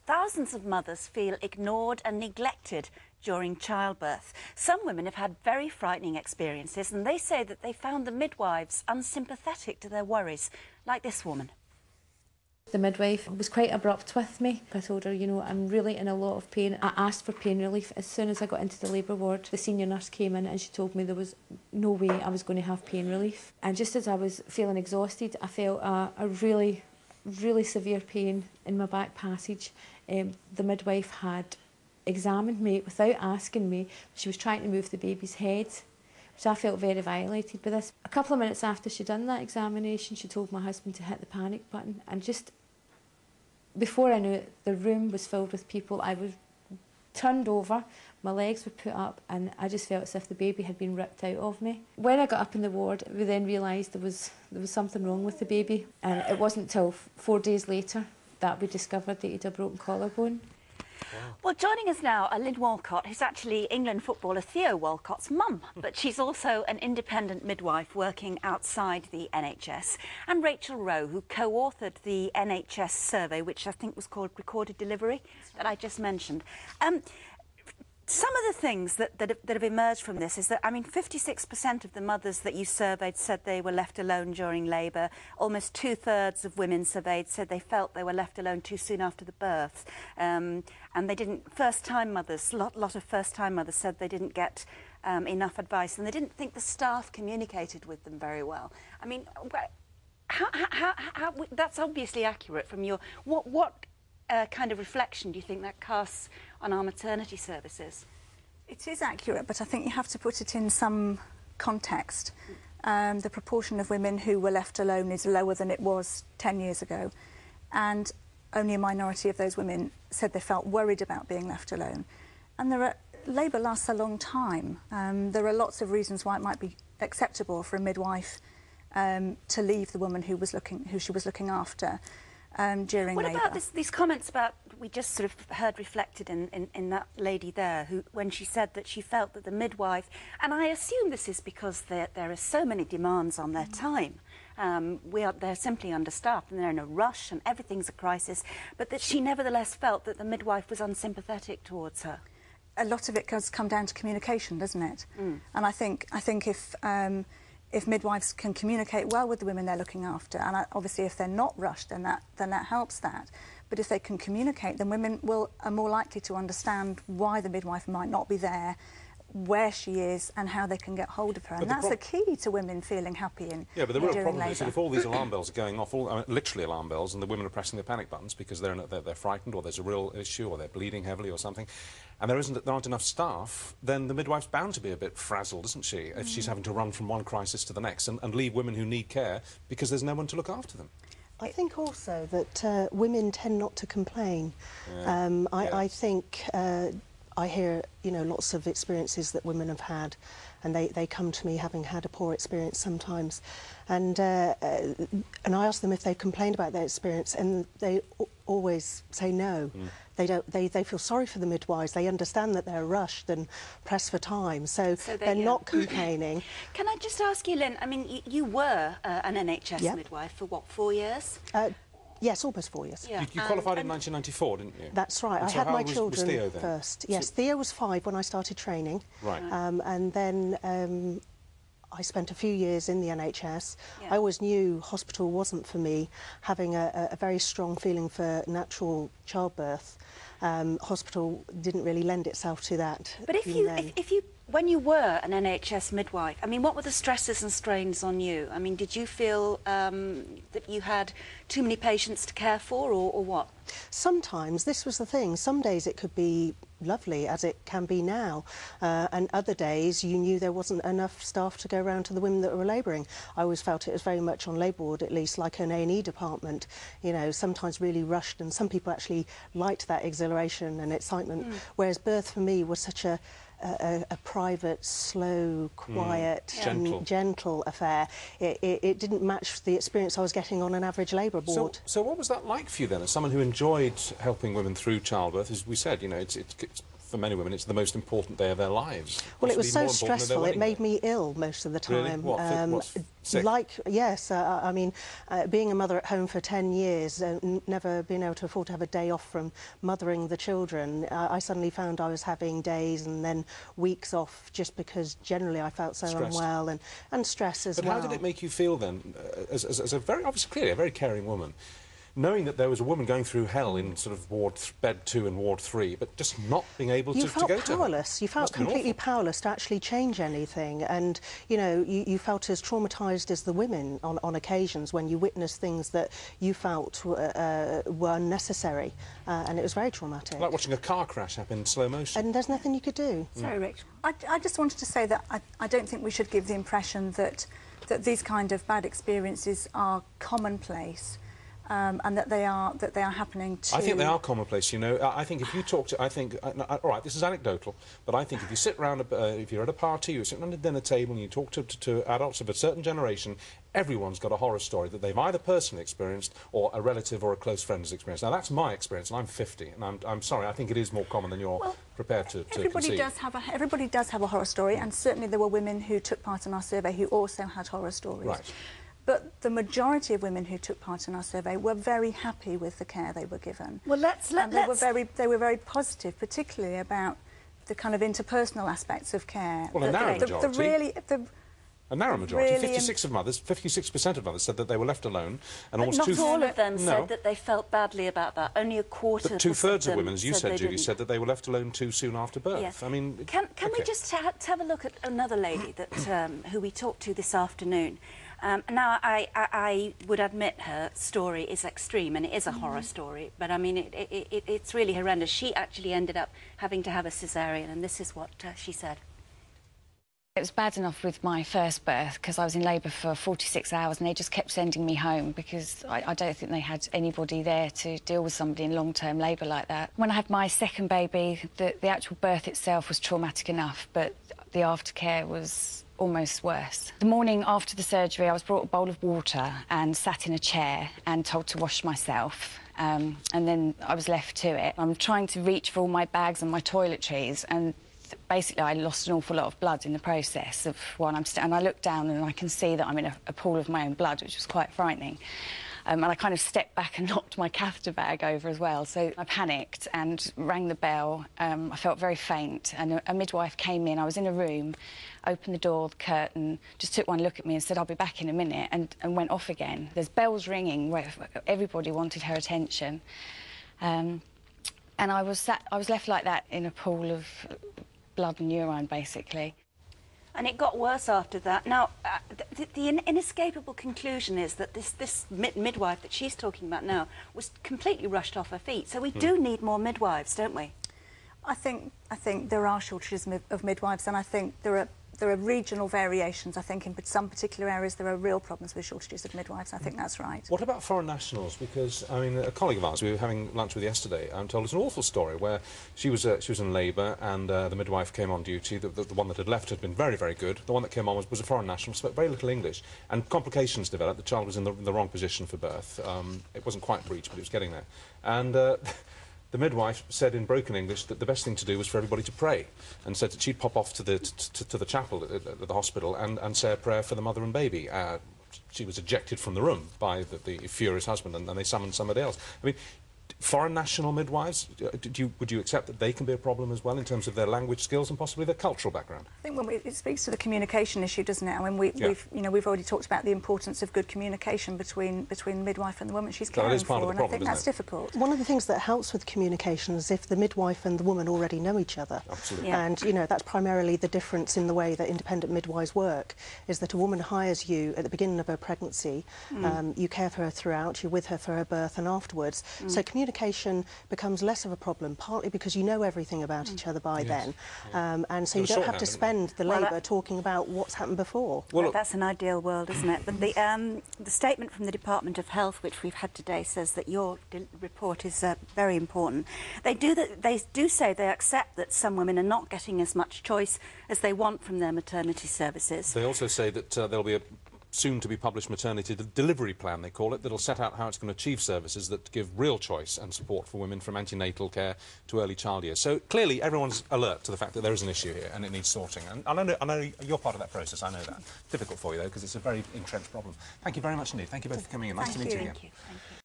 thousands of mothers feel ignored and neglected during childbirth. Some women have had very frightening experiences, and they say that they found the midwives unsympathetic to their worries, like this woman. The midwife was quite abrupt with me. I told her, you know, I'm really in a lot of pain. I asked for pain relief. As soon as I got into the labour ward, the senior nurse came in and she told me there was no way I was going to have pain relief. And just as I was feeling exhausted, I felt a really severe pain in my back passage. The midwife had examined me without asking me. She was trying to move the baby's head, which I felt very violated by this. A couple of minutes after she'd done that examination, she told my husband to hit the panic button, and just before I knew it, the room was filled with people. I was turned over, my legs were put up, and I just felt as if the baby had been ripped out of me. When I got up in the ward, we then realised there was something wrong with the baby, and it wasn't until 4 days later that we discovered that he'd a broken collarbone. Wow. Well, joining us now are Lynn Walcott, who's actually England footballer Theo Walcott's mum, but she's also an independent midwife working outside the NHS, and Rachel Rowe, who co-authored the NHS survey, which I think was called Recorded Delivery, that I just mentioned. Some of the things that have emerged from this is that, I mean, 56% of the mothers that you surveyed said they were left alone during labour. Almost 2/3 of women surveyed said they felt they were left alone too soon after the birth. And they didn't, first-time mothers, a lot of first-time mothers said they didn't get enough advice, and they didn't think the staff communicated with them very well. I mean, how that's obviously accurate from your... What kind of reflection do you think that casts on our maternity services? It is accurate, but I think you have to put it in some context. The proportion of women who were left alone is lower than it was 10 years ago, and only a minority of those women said they felt worried about being left alone. And labour lasts a long time. There are lots of reasons why it might be acceptable for a midwife to leave the woman who she was looking after during labour. What about these comments about, we just sort of heard reflected in that lady there, who, when she said that she felt that the midwife, and I assume this is because there are so many demands on their time, they're simply understaffed and they're in a rush and everything's a crisis, but that she nevertheless felt that the midwife was unsympathetic towards her. A lot of it does come down to communication, doesn't it? And I think if midwives can communicate well with the women they're looking after, and obviously if they're not rushed, then that helps that. But if they can communicate, then women are more likely to understand why the midwife might not be there, where she is, and how they can get hold of her. And that's the key to women feeling happy during labour. Yeah, but the real problem is that if all these alarm bells are going off, literally alarm bells, and the women are pressing their panic buttons because they're frightened, or there's a real issue, or they're bleeding heavily or something, and there aren't enough staff, then the midwife's bound to be a bit frazzled, isn't she, if she's having to run from one crisis to the next and leave women who need care because there's no one to look after them. I think also that women tend not to complain. Yeah. I think I hear, you know, lots of experiences that women have had, and they come to me having had a poor experience sometimes, and I ask them if they've complained about their experience, and they always say no. They don't. They feel sorry for the midwives. They understand that they're rushed and pressed for time, so they're not complaining. Can I just ask you, Lynn? I mean, you were an NHS midwife for what, 4 years? Yes, almost 4 years. Yeah. You qualified in 1994, didn't you? That's right. And I had my children first. Yes, Theo was 5 when I started training. Right. And then I spent a few years in the NHS. Yeah. I always knew hospital wasn't for me, having a very strong feeling for natural childbirth. Hospital didn't really lend itself to that. But when you were an NHS midwife, I mean, what were the stresses and strains on you? I mean, did you feel that you had too many patients to care for, or what? Sometimes, this was the thing, some days it could be lovely, as it can be now, and other days you knew there wasn't enough staff to go around to the women that were labouring. I always felt it was very much on labour ward, at least, like an A&E department, you know, sometimes really rushed, and some people actually liked that exhilaration and excitement, whereas birth for me was such a private, slow, quiet, gentle affair. It didn't match the experience I was getting on an average labour ward. So what was that like for you then, as someone who enjoyed helping women through childbirth? As we said, you know, it's for many women, it's the most important day of their lives. Well, it was Possibly so more important than their stressful, it wedding made day. me ill most of the time. Really? What, sick? Yes, I mean, being a mother at home for 10 years, never being able to afford to have a day off from mothering the children, I suddenly found I was having days and then weeks off just because generally I felt so Stressed. unwell and stress as well. But how did it make you feel then, as a very, obviously, clearly a very caring woman, knowing that there was a woman going through hell in sort of bed 2 and ward 3, but just not being able to go to her? You felt powerless. You felt Must have been completely awful. powerless to actually change anything. And, you know, you felt as traumatised as the women on occasions when you witnessed things that you felt were unnecessary. And it was very traumatic. Like watching a car crash happen in slow motion. And there's nothing you could do. Sorry, Rachel. I just wanted to say that I don't think we should give the impression that these kind of bad experiences are commonplace. And that they are happening to... I think they are commonplace, you know. I think if you talk to... all right, this is anecdotal, but I think if you sit round... if you're at a party, you're sitting around a dinner table and you talk to adults of a certain generation, everyone's got a horror story that they've either personally experienced or a relative or a close friend has experienced. Now, that's my experience, and I'm 50, and I'm sorry, I think it is more common than you're prepared to everybody concede. Everybody does have a horror story, and certainly there were women who took part in our survey who also had horror stories. Right. But the majority of women who took part in our survey were very happy with the care they were given. Well, they were very positive, particularly about the kind of interpersonal aspects of care. Well, a narrow majority. A narrow majority. Really 56% of mothers said that they were left alone, and But almost not all of them No. said that they felt badly about that. Only a quarter. But two-thirds of them women, as you said, they Judy, didn't. said that they were left alone too soon after birth. Yes. I mean... Can we okay. just have a look at another lady that who we talked to this afternoon? Now, I would admit her story is extreme, and it is a horror story, but, I mean, it's really horrendous. She actually ended up having to have a caesarean, and this is what she said. It was bad enough with my first birth because I was in labour for 46 hours and they just kept sending me home because I don't think they had anybody there to deal with somebody in long-term labour like that. When I had my second baby, the actual birth itself was traumatic enough, but the aftercare was almost worse. The morning after the surgery, I was brought a bowl of water and sat in a chair and told to wash myself. And then I was left to it. I'm trying to reach for all my bags and my toiletries, and basically I lost an awful lot of blood in the process of while and I looked down and I can see that I'm in a pool of my own blood, which was quite frightening. And I kind of stepped back and knocked my catheter bag over as well. So I panicked and rang the bell. I felt very faint, and a midwife came in. I was in a room, opened the door, the curtain, just took one look at me and said, "I'll be back in a minute," and went off again. There's bells ringing where everybody wanted her attention. And I was left like that in a pool of blood and urine, basically. And it got worse after that. Now, the inescapable conclusion is that this midwife that she's talking about now was completely rushed off her feet. So we do need more midwives, don't we? I think there are shortages of midwives, and I think there are regional variations. I think in some particular areas there are real problems with shortages of midwives. I think that's right. What about foreign nationals? Because, I mean, a colleague of ours we were having lunch with yesterday told us an awful story where she was in labour and the midwife came on duty. The one that had left had been very, very good. The one that came on was a foreign national, spoke very little English, and complications developed. The child was in the wrong position for birth. It wasn't quite breech, but it was getting there. And the midwife said in broken English that the best thing to do was for everybody to pray, and said that she'd pop off to the chapel at the hospital and say a prayer for the mother and baby. She was ejected from the room by the furious husband, and they summoned somebody else. I mean, foreign national midwives, would you accept that they can be a problem as well in terms of their language skills and possibly their cultural background? I think it speaks to the communication issue, doesn't it? I mean, we've already talked about the importance of good communication between the midwife and the woman she's caring for, and I think that's difficult. One of the things that helps with communication is if the midwife and the woman already know each other. Absolutely. Yeah. And, you know, that's primarily the difference in the way that independent midwives work, is that a woman hires you at the beginning of her pregnancy, you care for her throughout, you're with her for her birth and afterwards. So communication becomes less of a problem, partly because you know everything about each other by then, and so you don't have to spend the labour talking about what's happened before. Well, that's an ideal world, isn't it? But the statement from the Department of Health, which we've had today, says that your report is very important. They do say they accept that some women are not getting as much choice as they want from their maternity services. They also say that there'll be soon-to-be-published maternity delivery plan, they call it, that'll set out how it's going to achieve services that give real choice and support for women from antenatal care to early child years. So clearly everyone's alert to the fact that there is an issue here and it needs sorting. And I know you're part of that process, I know that. Difficult for you, though, because it's a very entrenched problem. Thank you very much indeed. Thank you both for coming in. Nice to meet you again. Thank you.